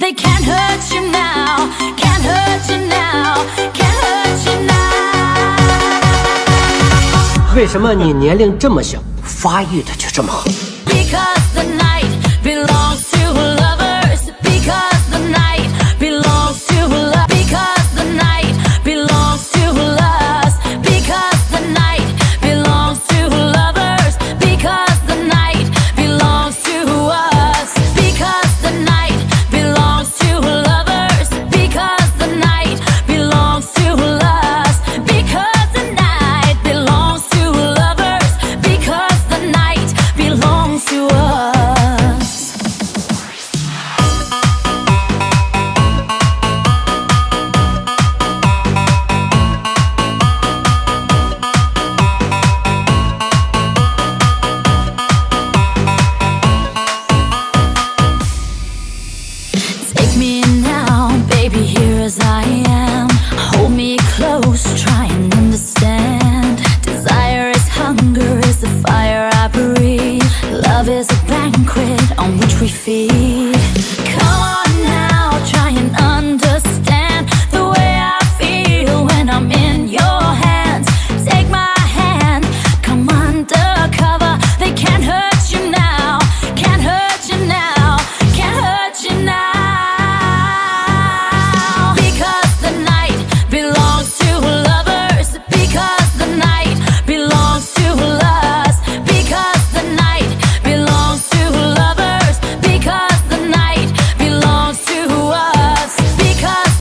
They can't hurt you now, can't hurt you now, can't hurt you now. 为什么你年龄这么小，发育的就这么好？ Because the night belongs to lovers. Because the night belongs to love. Because the night belongs to us. Because the night belongs to lovers. Because the night belongs to us. Because the night belongs to lovers. Because the night belongs to us. Because the night belongs to lovers. Because the night belongs to us. Take me in now, baby, here as I am. Hold me close, try and understand. Desire is hunger, is the fire I breathe. Love is a banquet on which we feed.